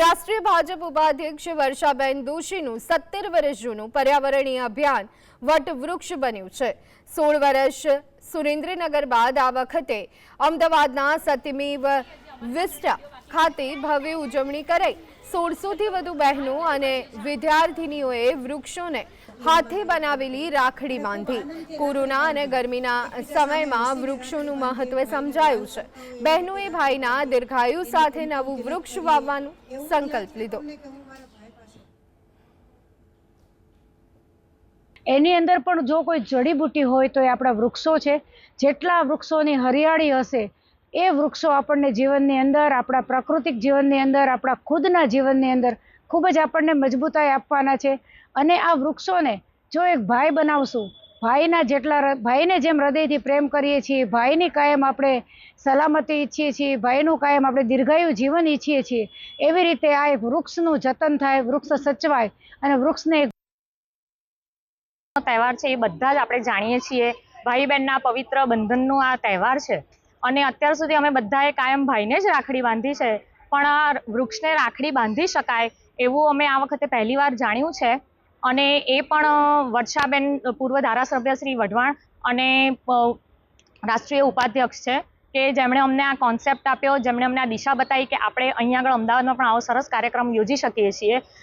રાષ્ટ્રીય ભાજપ ઉપાધ્યક્ષ વર્ષાબેન દોશીનું 17 વર્ષ જૂનું પર્યાવરણીય અભિયાન વટવૃક્ષ બન્યું છે। 16 વર્ષ સુરેન્દ્રનગર બાદ આ વખતે અમદાવાદના સત્યમેવ વિસ્ટા ખાતે ભવ્ય ઉજવણી કરાઈ। 1600થી વધુ બહેનો અને વિદ્યાર્થીનીઓએ વૃક્ષોને હાથે બનાવેલી રાખડી બાંધી। કોરોના અને ગરમીના સમયમાં વૃક્ષોનું મહત્વ સમજાયું છે। બહેનોએ ભાઈના દીર્ઘાયુ સાથે નવું વૃક્ષ વાવવાનો સંકલ્પ લીધો। એની અંદર પણ જો કોઈ જડીબુટી હોય તો એ આપણા વૃક્ષો છે। જેટલા વૃક્ષોની હરિયાળી હશે એ વૃક્ષો આપણને જીવનની અંદર, આપણા પ્રાકૃતિક જીવનની અંદર, આપણા ખુદના જીવનની અંદર ખૂબ જ આપણને મજબૂતાઈ આપવાના છે। અને આ વૃક્ષોને જો એક ભાઈ બનાવશું, ભાઈને જેમ હૃદયથી પ્રેમ કરીએ છીએ, ભાઈની કાયમ આપણે સલામતી ઈચ્છીએ છીએ, ભાઈનું કાયમ આપણે દીર્ઘાયુ જીવન ઈચ્છીએ છીએ, એવી રીતે આ એક વૃક્ષનું જતન થાય, વૃક્ષ સચવાય અને વૃક્ષને તહેવાર છે। એ બધા જ આપણે જાણીએ છીએ, ભાઈ બહેનના પવિત્ર બંધનનું આ તહેવાર છે। અને અત્યાર સુધી અમે બધાએ કાયમ ભાઈને જ રાખડી બાંધી છે, પણ આ વૃક્ષને રાખડી બાંધી શકાય એવું અમે આ વખતે પહેલીવાર જાણ્યું છે। અને એ પણ વર્ષાબેન પૂર્વ ધારાસભ્ય શ્રી વઢવાણ અને રાષ્ટ્રીય ઉપાધ્યક્ષ છે કે જેમણે અમને આ કોન્સેપ્ટ આપ્યો, જેમણે અમને આ દિશા બતાવી કે આપણે અહીંયા આગળ અમદાવાદમાં પણ આવો સરસ કાર્યક્રમ યોજી શકીએ છીએ।